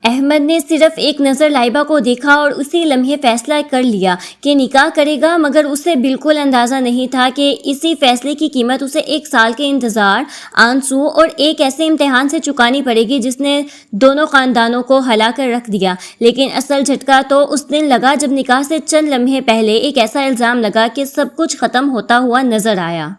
احمد نے صرف ایک نظر لائبہ کو دیکھا اور اسی لمحے فیصلہ کر لیا کہ نکاح کرے گا، مگر اسے بالکل اندازہ نہیں تھا کہ اسی فیصلے کی قیمت اسے 1 سال کے انتظار، آنسو اور ایک ایسے امتحان سے چکانی پڑے گی جس نے دونوں خاندانوں کو ہلا کر رکھ دیا۔ لیکن اصل جھٹکا تو اس دن لگا جب نکاح سے چند لمحے پہلے ایک ایسا الزام لگا کہ سب کچھ ختم ہوتا ہوا نظر آیا۔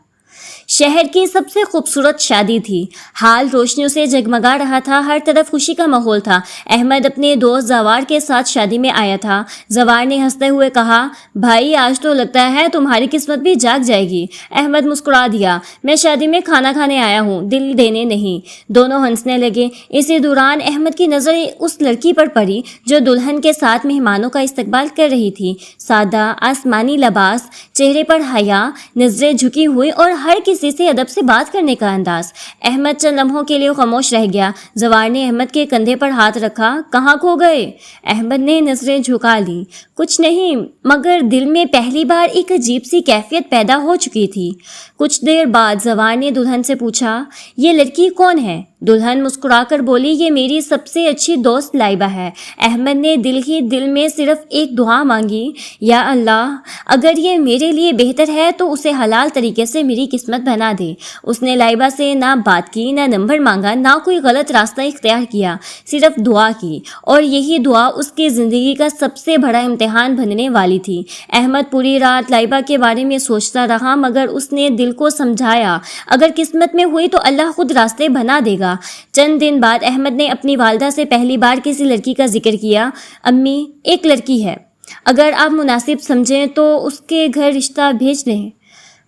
شہر کی سب سے خوبصورت شادی تھی، حال روشنیوں سے جگمگا رہا تھا، ہر طرف خوشی کا ماحول تھا۔ احمد اپنے دوست زوار کے ساتھ شادی میں آیا تھا۔ زوار نے ہنستے ہوئے کہا، بھائی آج تو لگتا ہے تمہاری قسمت بھی جاگ جائے گی۔ احمد مسکرا دیا، میں شادی میں کھانا کھانے آیا ہوں، دل دینے نہیں۔ دونوں ہنسنے لگے۔ اسی دوران احمد کی نظر اس لڑکی پر پڑی جو دلہن کے ساتھ مہمانوں کا استقبال کر رہی تھی۔ سادہ آسمانی لباس، چہرے پر حیا، نظریں جھکی ہوئی اور ہر کسی سے ادب سے بات کرنے کا انداز۔ احمد چند لمحوں کے لیے خاموش رہ گیا۔ زوار نے احمد کے کندھے پر ہاتھ رکھا، کہاں کھو گئے؟ احمد نے نظریں جھکا لی، کچھ نہیں، مگر دل میں پہلی بار ایک عجیب سی کیفیت پیدا ہو چکی تھی۔ کچھ دیر بعد زوار نے دلہن سے پوچھا، یہ لڑکی کون ہے؟ دلہن مسکرا کر بولی، یہ میری سب سے اچھی دوست لائبہ ہے۔ احمد نے دل ہی دل میں صرف ایک دعا مانگی، یا اللہ اگر یہ میرے لیے بہتر ہے تو اسے حلال طریقے سے میری قسمت بنا دے۔ اس نے لائبہ سے نہ بات کی، نہ نمبر مانگا، نہ کوئی غلط راستہ اختیار کیا، صرف دعا کی، اور یہی دعا اس کی زندگی کا سب سے بڑا امتحان بننے والی تھی۔ احمد پوری رات لائبہ کے بارے میں سوچتا رہا، مگر اس نے دل کو سمجھایا اگر قسمت میں ہوئی تو اللہ خود راستے بنا دے گا۔ چند دن بعد احمد نے اپنی والدہ سے پہلی بار کسی لڑکی کا ذکر کیا، امی ایک لڑکی ہے، اگر آپ مناسب سمجھیں تو اس کے گھر رشتہ بھیج دیں۔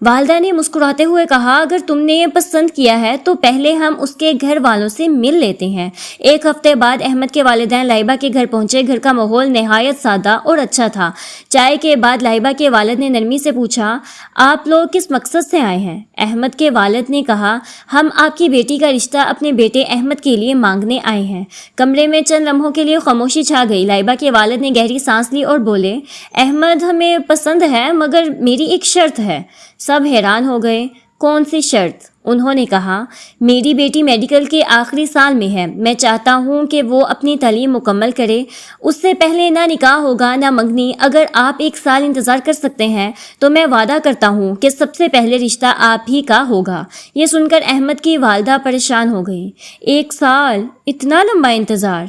والدہ نے مسکراتے ہوئے کہا، اگر تم نے یہ پسند کیا ہے تو پہلے ہم اس کے گھر والوں سے مل لیتے ہیں۔ 1 ہفتے بعد احمد کے والدین لائبہ کے گھر پہنچے۔ گھر کا ماحول نہایت سادہ اور اچھا تھا۔ چائے کے بعد لائبہ کے والد نے نرمی سے پوچھا، آپ لوگ کس مقصد سے آئے ہیں؟ احمد کے والد نے کہا، ہم آپ کی بیٹی کا رشتہ اپنے بیٹے احمد کے لیے مانگنے آئے ہیں۔ کمرے میں چند لمحوں کے لیے خاموشی چھا گئی۔ لائبہ کے والد نے گہری سانس لی اور بولے، احمد ہمیں پسند ہے، مگر میری ایک شرط ہے۔ سب حیران ہو گئے۔ کون سی شرط؟ انہوں نے کہا، میری بیٹی میڈیکل کے آخری سال میں ہے، میں چاہتا ہوں کہ وہ اپنی تعلیم مکمل کرے، اس سے پہلے نہ نکاح ہوگا نہ منگنی۔ اگر آپ 1 سال انتظار کر سکتے ہیں تو میں وعدہ کرتا ہوں کہ سب سے پہلے رشتہ آپ ہی کا ہوگا۔ یہ سن کر احمد کی والدہ پریشان ہو گئی۔ 1 سال؟ اتنا لمبا انتظار؟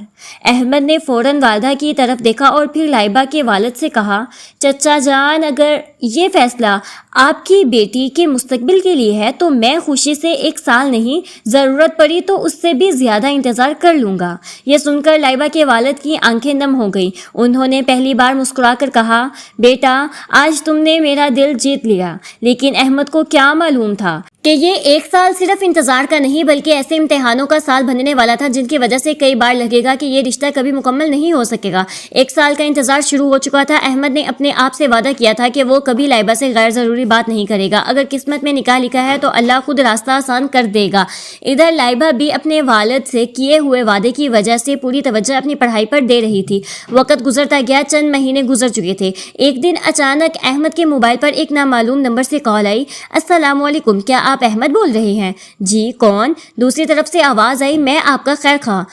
احمد نے فوراً والدہ کی طرف دیکھا اور پھر لائبہ کے والد سے کہا، چچا جان اگر یہ فیصلہ آپ کی بیٹی کے مستقبل کے لیے ہے تو میں خوشی سے 1 سال نہیں، ضرورت پڑی تو اس سے بھی زیادہ انتظار کر لوں گا۔ یہ سن کر لائبہ کے والد کی آنکھیں نم ہو گئی۔ انہوں نے پہلی بار مسکرا کر کہا، بیٹا آج تم نے میرا دل جیت لیا۔ لیکن احمد کو کیا معلوم تھا کہ یہ 1 سال صرف انتظار کا نہیں بلکہ ایسے امتحانوں کا سال بننے والا تھا جن کی وجہ سے کئی بار لگے گا کہ یہ رشتہ کبھی مکمل نہیں ہو سکے گا۔ 1 سال کا انتظار شروع ہو چکا تھا۔ احمد نے اپنے آپ سے وعدہ کیا تھا کہ وہ کبھی لائبہ سے غیر ضروری بات نہیں کرے گا۔ اگر قسمت میں نکاح لکھا ہے تو اللہ خود راستہ آسان کر دے گا۔ ادھر لائبہ بھی اپنے والد سے کیے ہوئے وعدے کی وجہ سے پوری توجہ اپنی پڑھائی پر دے رہی تھی۔ وقت گزرتا گیا، چند مہینے گزر چکے تھے۔ ایک دن اچانک احمد کے موبائل پر ایک نامعلوم نمبر سے کال آئی۔ السلام علیکم، کیا آپ احمد بول رہے ہیں؟ جی کون؟ دوسری طرف سے آواز آئی، میں آپ کا خیر خواہ،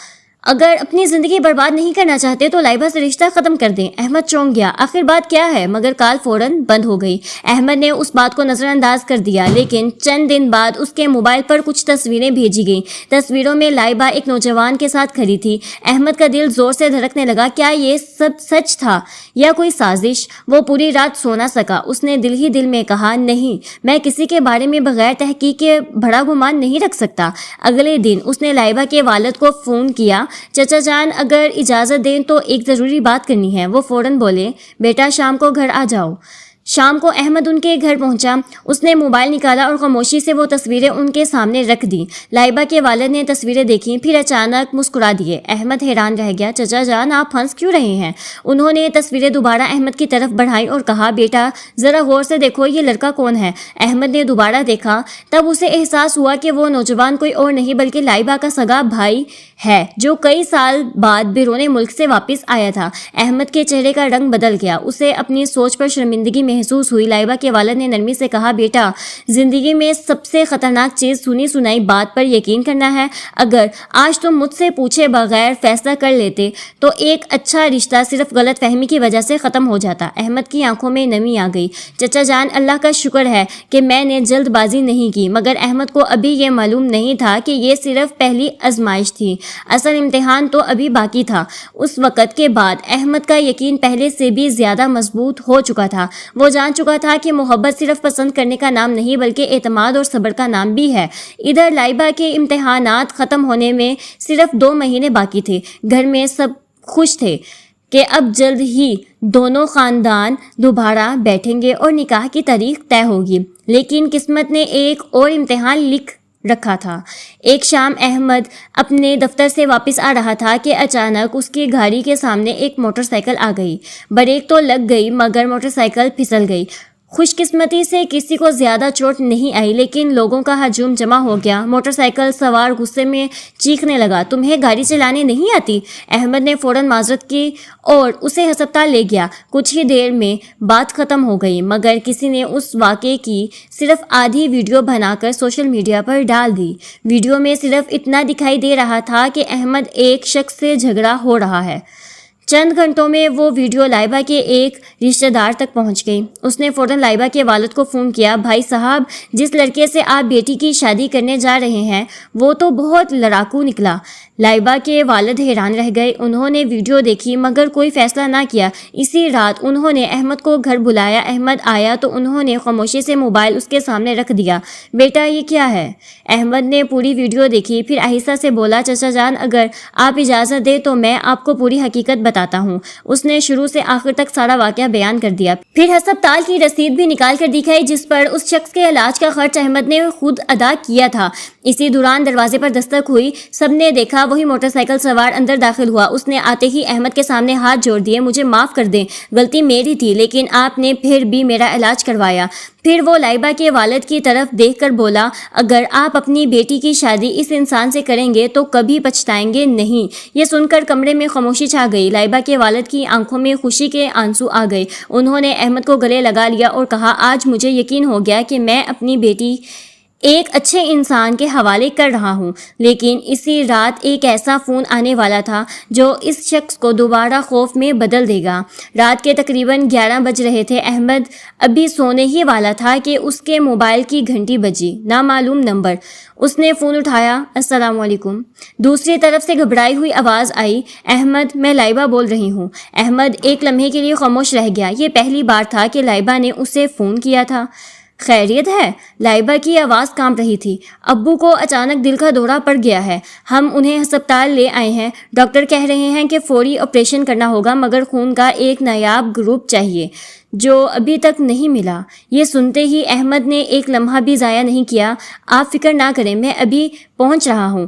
اگر اپنی زندگی برباد نہیں کرنا چاہتے تو لائبہ سے رشتہ ختم کر دیں۔ احمد چونک گیا، آخر بات کیا ہے؟ مگر کال فوراً بند ہو گئی۔ احمد نے اس بات کو نظر انداز کر دیا، لیکن چند دن بعد اس کے موبائل پر کچھ تصویریں بھیجی گئیں۔ تصویروں میں لائبہ ایک نوجوان کے ساتھ کھڑی تھی۔ احمد کا دل زور سے دھڑکنے لگا، کیا یہ سب سچ تھا یا کوئی سازش؟ وہ پوری رات سو نہ سکا۔ اس نے دل ہی دل میں کہا، نہیں، میں کسی کے بارے میں بغیر تحقیق کے بڑا گمان نہیں رکھ سکتا۔ اگلے دن اس نے لائبہ کے والد کو فون کیا، چچا جان اگر اجازت دیں تو ایک ضروری بات کرنی ہے۔ وہ فوراً بولے، بیٹا شام کو گھر آ جاؤ۔ شام کو احمد ان کے گھر پہنچا۔ اس نے موبائل نکالا اور خاموشی سے وہ تصویریں ان کے سامنے رکھ دیں۔ لائبہ کے والد نے تصویریں دیکھیں، پھر اچانک مسکرا دیے۔ احمد حیران رہ گیا، چچا جان آپ ہنس کیوں رہے ہیں؟ انہوں نے تصویریں دوبارہ احمد کی طرف بڑھائی اور کہا، بیٹا ذرا غور سے دیکھو، یہ لڑکا کون ہے؟ احمد نے دوبارہ دیکھا، تب اسے احساس ہوا کہ وہ نوجوان کوئی اور نہیں بلکہ لائبہ کا سگا بھائی ہے جو کئی سال بعد بیرون ملک سے واپس آیا تھا۔ احمد کے چہرے کا رنگ بدل گیا، اسے اپنی سوچ پر شرمندگی محسوس ہوئی۔ لائبہ کے والد نے نرمی سے کہا، بیٹا زندگی میں سب سے خطرناک چیز سنی سنائی بات پر یقین کرنا ہے۔ اگر آج تم مجھ سے پوچھے بغیر فیصلہ کر لیتے تو ایک اچھا رشتہ صرف غلط فہمی کی وجہ سے ختم ہو جاتا۔ احمد کی آنکھوں میں نمی آ گئی۔ چچا جان، اللہ کا شکر ہے کہ میں نے جلد بازی نہیں کی، مگر احمد کو ابھی یہ معلوم نہیں تھا کہ یہ صرف پہلی آزمائش تھی، اصل امتحان تو ابھی باقی تھا۔ اس وقت کے بعد احمد کا یقین پہلے سے بھی زیادہ مضبوط ہو چکا تھا۔ وہ جان چکا تھا کہ محبت صرف پسند کرنے کا نام نہیں بلکہ اعتماد اور صبر کا نام بھی ہے۔ ادھر لائبہ کے امتحانات ختم ہونے میں صرف 2 مہینے باقی تھے۔ گھر میں سب خوش تھے کہ اب جلد ہی دونوں خاندان دوبارہ بیٹھیں گے اور نکاح کی تاریخ طے ہوگی۔ لیکن قسمت نے ایک اور امتحان لکھ رکھا تھا۔ ایک شام احمد اپنے دفتر سے واپس آ رہا تھا کہ اچانک اس کی گاڑی کے سامنے ایک موٹر سائیکل آ گئی۔ بریک تو لگ گئی مگر موٹر سائیکل پھسل گئی۔ خوش قسمتی سے کسی کو زیادہ چوٹ نہیں آئی، لیکن لوگوں کا ہجوم جمع ہو گیا۔ موٹر سائیکل سوار غصے میں چیخنے لگا، تمہیں گاڑی چلانے نہیں آتی؟ احمد نے فوراً معذرت کی اور اسے ہسپتال لے گیا۔ کچھ ہی دیر میں بات ختم ہو گئی، مگر کسی نے اس واقعے کی صرف آدھی ویڈیو بنا کر سوشل میڈیا پر ڈال دی۔ ویڈیو میں صرف اتنا دکھائی دے رہا تھا کہ احمد ایک شخص سے جھگڑا ہو رہا ہے۔ چند گھنٹوں میں وہ ویڈیو لائبہ کے ایک رشتہ دار تک پہنچ گئی۔ اس نے فوراً لائبہ کے والد کو فون کیا، بھائی صاحب، جس لڑکے سے آپ بیٹی کی شادی کرنے جا رہے ہیں وہ تو بہت لڑاکو نکلا۔ لائبہ کے والد حیران رہ گئے۔ انہوں نے ویڈیو دیکھی مگر کوئی فیصلہ نہ کیا۔ اسی رات انہوں نے احمد کو گھر بلایا۔ احمد آیا تو انہوں نے خاموشی سے موبائل اس کے سامنے رکھ دیا۔ بیٹا یہ کیا ہے؟ احمد نے پوری ویڈیو دیکھی، پھر آہستہ سے بولا، چچا جان اگر آپ اجازت دیں تو میں آپ کو پوری حقیقت بتاتا ہوں۔ اس نے شروع سے آخر تک سارا واقعہ بیان کر دیا، پھر ہسپتال کی رسید بھی نکال کر دکھائی جس پر اس شخص کے علاج کا خرچ احمد نے خود ادا کیا تھا۔ اسی دوران دروازے پر دستک ہوئی۔ سب نے دیکھا، وہی موٹر سائیکل سوار اندر داخل ہوا۔ اس نے آتے ہی احمد کے سامنے ہاتھ جوڑ دیے، مجھے معاف کر دیں، غلطی میری تھی، لیکن آپ نے پھر بھی میرا علاج کروایا۔ پھر وہ لائبہ کے والد کی طرف دیکھ کر بولا، اگر آپ اپنی بیٹی کی شادی اس انسان سے کریں گے تو کبھی پچھتائیں گے نہیں۔ یہ سن کر کمرے میں خاموشی چھا گئی۔ لائبہ کے والد کی آنکھوں میں خوشی کے آنسو آ گئے۔ انہوں نے احمد کو گلے لگا لیا اور کہا، آج مجھے یقین ہو گیا کہ میں اپنی بیٹی ایک اچھے انسان کے حوالے کر رہا ہوں۔ لیکن اسی رات ایک ایسا فون آنے والا تھا جو اس شخص کو دوبارہ خوف میں بدل دے گا۔ رات کے تقریباً 11 بج رہے تھے۔ احمد ابھی سونے ہی والا تھا کہ اس کے موبائل کی گھنٹی بجی۔ نامعلوم نمبر۔ اس نے فون اٹھایا، السلام علیکم۔ دوسری طرف سے گھبرائی ہوئی آواز آئی، احمد میں لائبہ بول رہی ہوں۔ احمد ایک لمحے کے لیے خاموش رہ گیا۔ یہ پہلی بار تھا کہ لائبہ نے اسے فون کیا تھا۔ خیریت ہے؟ لائبہ کی آواز کانپ رہی تھی۔ ابو کو اچانک دل کا دورہ پڑ گیا ہے، ہم انہیں ہسپتال لے آئے ہیں۔ ڈاکٹر کہہ رہے ہیں کہ فوری آپریشن کرنا ہوگا مگر خون کا ایک نایاب گروپ چاہیے جو ابھی تک نہیں ملا۔ یہ سنتے ہی احمد نے ایک لمحہ بھی ضائع نہیں کیا، آپ فکر نہ کریں، میں ابھی پہنچ رہا ہوں۔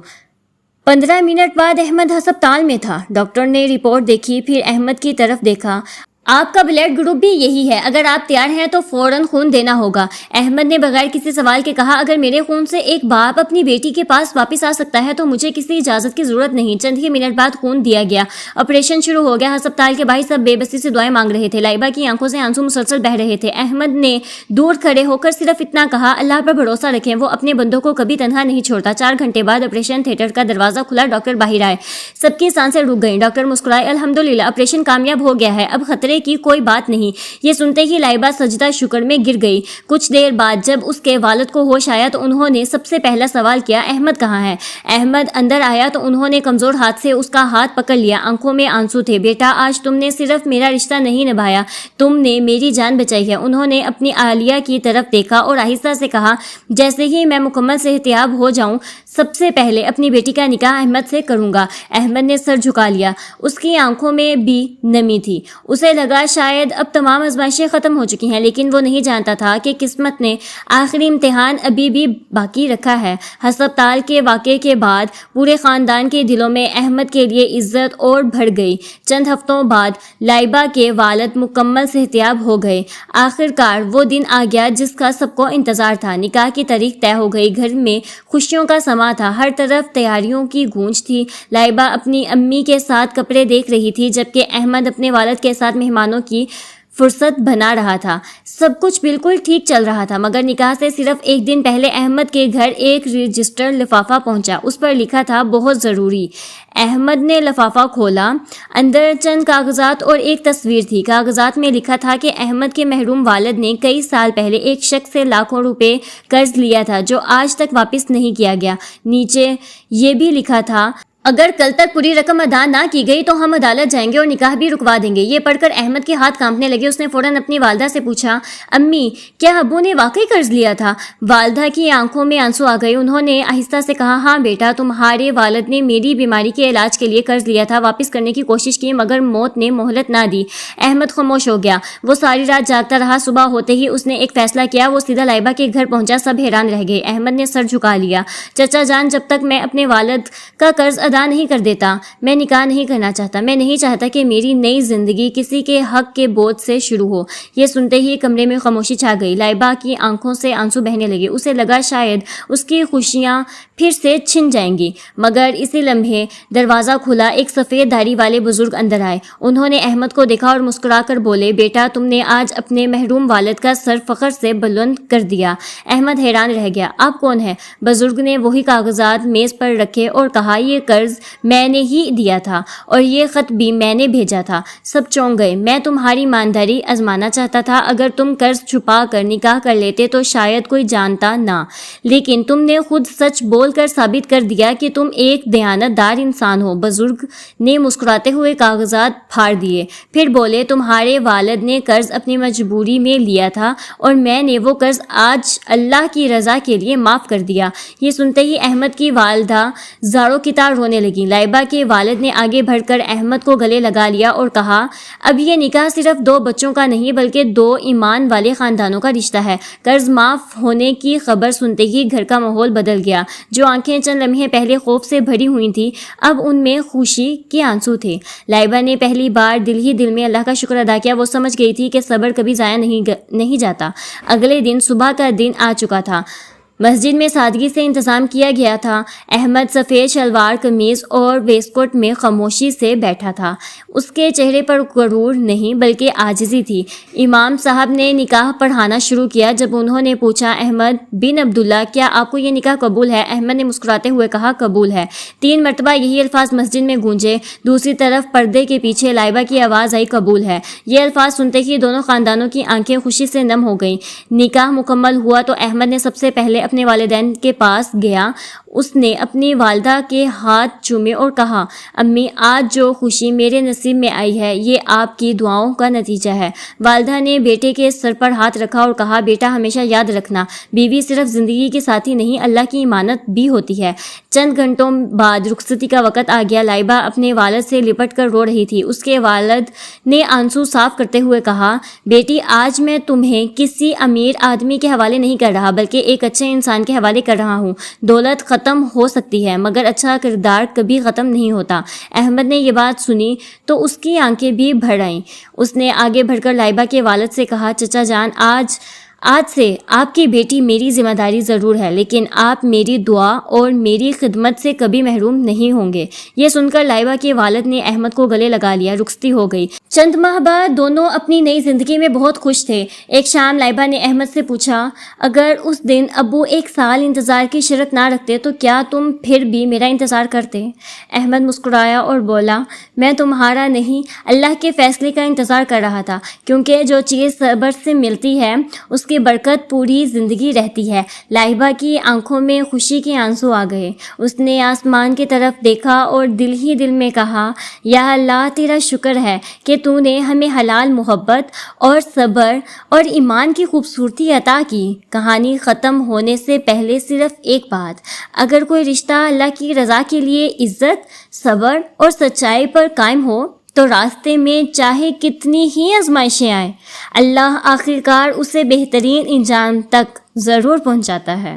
15 منٹ بعد احمد ہسپتال میں تھا۔ ڈاکٹر نے رپورٹ دیکھی، پھر احمد کی طرف دیکھا، آپ کا بلڈ گروپ بھی یہی ہے، اگر آپ تیار ہیں تو فوراً خون دینا ہوگا۔ احمد نے بغیر کسی سوال کے کہا، اگر میرے خون سے ایک باپ اپنی بیٹی کے پاس واپس آ سکتا ہے تو مجھے کسی اجازت کی ضرورت نہیں۔ چند ہی منٹ بعد خون دیا گیا، آپریشن شروع ہو گیا۔ ہسپتال کے باہر سب بے بسی سے دعائیں مانگ رہے تھے۔ لائبہ کی آنکھوں سے آنسو مسلسل بہہ رہے تھے۔ احمد نے دور کھڑے ہو کر صرف اتنا کہا، اللہ پر بھروسہ رکھیں، وہ اپنے بندوں کو کبھی تنہا نہیں چھوڑتا۔ 4 گھنٹے بعد آپریشن تھیٹر کا دروازہ کھلا، ڈاکٹر باہر آئے، سب کی سانسیں رک گئیں۔ ڈاکٹر مسکرائے، الحمدللہ آپریشن کامیاب ہو گیا ہے، اب خطرے کی کوئی بات نہیں۔ یہ سنتے ہی لائبہ سجدہ شکر میں گر گئی۔ کچھ دیر بعد جب اس کے والد کو ہوش آیا تو انہوں نے سب سے پہلا سوال کیا، احمد کہاں ہے؟ احمد اندر آیا تو انہوں نے کمزور ہاتھ سے اس کا ہاتھ پکڑ لیا، آنکھوں میں آنسو تھے۔ بیٹا آج تم نے صرف میرا رشتہ نہیں نبھایا، تم نے میری جان بچائی ہے۔ انہوں نے اپنی عالیہ کی طرف دیکھا اور آہستہ سے کہا، جیسے ہی میں مکمل صحتیاب ہو جاؤں سب سے پہلے اپنی بیٹی کا نکاح احمد سے کروں گا۔ احمد نے سر جھکا لیا، اس کی آنکھوں میں بھی نمی تھی۔ اسے لگا شاید اب تمام آزمائشیں ختم ہو چکی ہیں، لیکن وہ نہیں جانتا تھا کہ قسمت نے آخری امتحان ابھی بھی باقی رکھا ہے۔ ہسپتال کے واقعے کے بعد پورے خاندان کے دلوں میں احمد کے لیے عزت اور بڑھ گئی۔ چند ہفتوں بعد لائبہ کے والد مکمل صحتیاب ہو گئے۔ آخرکار وہ دن آ گیا جس کا سب کو انتظار تھا۔ نکاح کی تاریخ طے ہو گئی، گھر میں خوشیوں کا سما تھا، ہر طرف تیاریوں کی گونج تھی۔ لائبہ اپنی امی کے ساتھ کپڑے دیکھ رہی تھی جبکہ احمد اپنے والد کے ساتھ مہمانوں کی فرصت بنا رہا تھا۔ سب کچھ بالکل ٹھیک چل رہا تھا، مگر نکاح سے صرف ایک دن پہلے احمد کے گھر ایک رجسٹر لفافہ پہنچا۔ اس پر لکھا تھا بہت ضروری۔ احمد نے لفافہ کھولا، اندر چند کاغذات اور ایک تصویر تھی۔ کاغذات میں لکھا تھا کہ احمد کے محروم والد نے کئی سال پہلے ایک شخص سے لاکھوں روپے قرض لیا تھا جو آج تک واپس نہیں کیا گیا۔ نیچے یہ بھی لکھا تھا، اگر کل تک پوری رقم ادا نہ کی گئی تو ہم عدالت جائیں گے اور نکاح بھی رکوا دیں گے۔ یہ پڑھ کر احمد کے ہاتھ کانپنے لگے۔ اس نے فوراً اپنی والدہ سے پوچھا، امی کیا ابو نے واقعی قرض لیا تھا؟ والدہ کی آنکھوں میں آنسو آ گئے۔ انہوں نے آہستہ سے کہا، ہاں بیٹا، تمہارے والد نے میری بیماری کے علاج کے لیے قرض لیا تھا، واپس کرنے کی کوشش کی مگر موت نے مہلت نہ دی۔ احمد خاموش ہو گیا۔ وہ ساری رات جاگتا رہا۔ صبح ہوتے ہی اس نے ایک فیصلہ کیا۔ وہ سیدھا لائبہ کے گھر پہنچا۔ سب حیران رہ گئے۔ احمد نے سر جھکا لیا۔ چچا جان، جب تک میں اپنے والد کا قرض ادا نہیں کر دیتا میں نکاح نہیں کرنا چاہتا۔ میں نہیں چاہتا کہ میری نئی زندگی کسی کے حق کے بوجھ سے شروع ہو۔ یہ سنتے ہی کمرے میں خاموشی چھا گئی۔ لائبہ کی آنکھوں سے آنسو بہنے لگے۔ اسے لگا شاید اس کی خوشیاں پھر سے چھن جائیں گی، مگر اسی لمحے دروازہ کھلا۔ ایک سفید داڑھی والے بزرگ اندر آئے۔ انہوں نے احمد کو دیکھا اور مسکرا کر بولے، بیٹا، تم نے آج اپنے محروم والد کا سر فخر سے بلند کر دیا۔ احمد حیران رہ گیا۔ آپ کون ہیں؟ بزرگ نے وہی کاغذات میز پر رکھے اور کہا، یہ قرض میں نے ہی دیا تھا اور یہ خط بھی میں نے بھیجا تھا۔ سب چونک گئے۔ میں تمہاری ایمانداری آزمانا چاہتا تھا۔ اگر تم قرض چھپا کر نکاح کر لیتے تو شاید کوئی جانتا نہ، لیکن تم نے خود سچ بول کر ثابت کر دیا کہ تم ایک دیانت دار انسان ہو۔ بزرگ نے مسکراتے ہوئے کاغذات پھاڑ دیے، پھر بولے، تمہارے والد نے قرض اپنی مجبوری میں لیا تھا اور میں نے وہ قرض آج اللہ کی رضا کے لیے معاف کر دیا۔ یہ سنتے ہی احمد کی والدہ زاروں کی طرح رونے لگی۔ لائبہ کے والد نے آگے بڑھ کر احمد کو گلے لگا لیا اور کہا، اب یہ نکاح صرف دو بچوں کا نہیں بلکہ دو ایمان والے خاندانوں کا رشتہ ہے۔ قرض معاف ہونے کی خبر سنتے ہی گھر کا ماحول بدل گیا۔ جو آنکھیں چند لمحے پہلے خوف سے بھری ہوئی تھیں، اب ان میں خوشی کے آنسو تھے۔ لائبہ نے پہلی بار دل ہی دل میں اللہ کا شکر ادا کیا۔ وہ سمجھ گئی تھی کہ صبر کبھی ضائع نہیں جاتا۔ اگلے دن صبح کا دن آ چکا تھا۔ مسجد میں سادگی سے انتظام کیا گیا تھا۔ احمد سفید شلوار قمیض اور ویسٹ میں خاموشی سے بیٹھا تھا۔ اس کے چہرے پر غرور نہیں بلکہ عاجزی تھی۔ امام صاحب نے نکاح پڑھانا شروع کیا۔ جب انہوں نے پوچھا، احمد بن عبداللہ، کیا آپ کو یہ نکاح قبول ہے؟ احمد نے مسکراتے ہوئے کہا، قبول ہے۔ 3 مرتبہ یہی الفاظ مسجد میں گونجے۔ دوسری طرف پردے کے پیچھے لائبہ کی آواز آئی، قبول ہے۔ یہ الفاظ سنتے ہی دونوں خاندانوں کی آنکھیں خوشی سے نم ہو گئیں۔ نکاح مکمل ہوا تو احمد نے سب سے پہلے اپنے والدین کے پاس گیا۔ اس نے اپنی والدہ کے ہاتھ چومے اور کہا، امی، آج جو خوشی میرے نصیب میں آئی ہے یہ آپ کی دعاؤں کا نتیجہ ہے۔ والدہ نے بیٹے کے سر پر ہاتھ رکھا اور کہا، بیٹا، ہمیشہ یاد رکھنا، بیوی صرف زندگی کی ساتھی نہیں، اللہ کی امانت بھی ہوتی ہے۔ چند گھنٹوں بعد رخصتی کا وقت آ گیا۔ لائبہ اپنے والد سے لپٹ کر رو رہی تھی۔ اس کے والد نے آنسو صاف کرتے ہوئے کہا، بیٹی، آج میں تمہیں کسی امیر آدمی کے حوالے نہیں کر رہا بلکہ ایک اچھے انسان کے حوالے کر رہا ہوں۔ دولت ختم ہو سکتی ہے مگر اچھا کردار کبھی ختم نہیں ہوتا۔ احمد نے یہ بات سنی تو اس کی آنکھیں بھی بھر آئیں۔ اس نے آگے بڑھ کر لائبہ کے والد سے کہا، چچا جان، آج سے آپ کی بیٹی میری ذمہ داری ضرور ہے، لیکن آپ میری دعا اور میری خدمت سے کبھی محروم نہیں ہوں گے۔ یہ سن کر لائبہ کے والد نے احمد کو گلے لگا لیا۔ رخصتی ہو گئی۔ چند ماہ بعد دونوں اپنی نئی زندگی میں بہت خوش تھے۔ ایک شام لائبہ نے احمد سے پوچھا، اگر اس دن ابو 1 سال انتظار کی شرط نہ رکھتے تو کیا تم پھر بھی میرا انتظار کرتے؟ احمد مسکرایا اور بولا، میں تمہارا نہیں، اللہ کے فیصلے کا انتظار کر رہا تھا، کیونکہ جو چیز صبر سے ملتی ہے اس کی برکت پوری زندگی رہتی ہے۔ لائبہ کی آنکھوں میں خوشی کے آنسو آ گئے۔ اس نے آسمان کی طرف دیکھا اور دل ہی دل میں کہا، یا اللہ، تیرا شکر ہے کہ تو نے ہمیں حلال محبت اور صبر اور ایمان کی خوبصورتی عطا کی۔ کہانی ختم ہونے سے پہلے صرف ایک بات، اگر کوئی رشتہ اللہ کی رضا کے لیے عزت، صبر اور سچائی پر قائم ہو تو راستے میں چاہے کتنی ہی آزمائشیں آئیں، اللہ آخرکار اسے بہترین انجام تک ضرور پہنچاتا ہے۔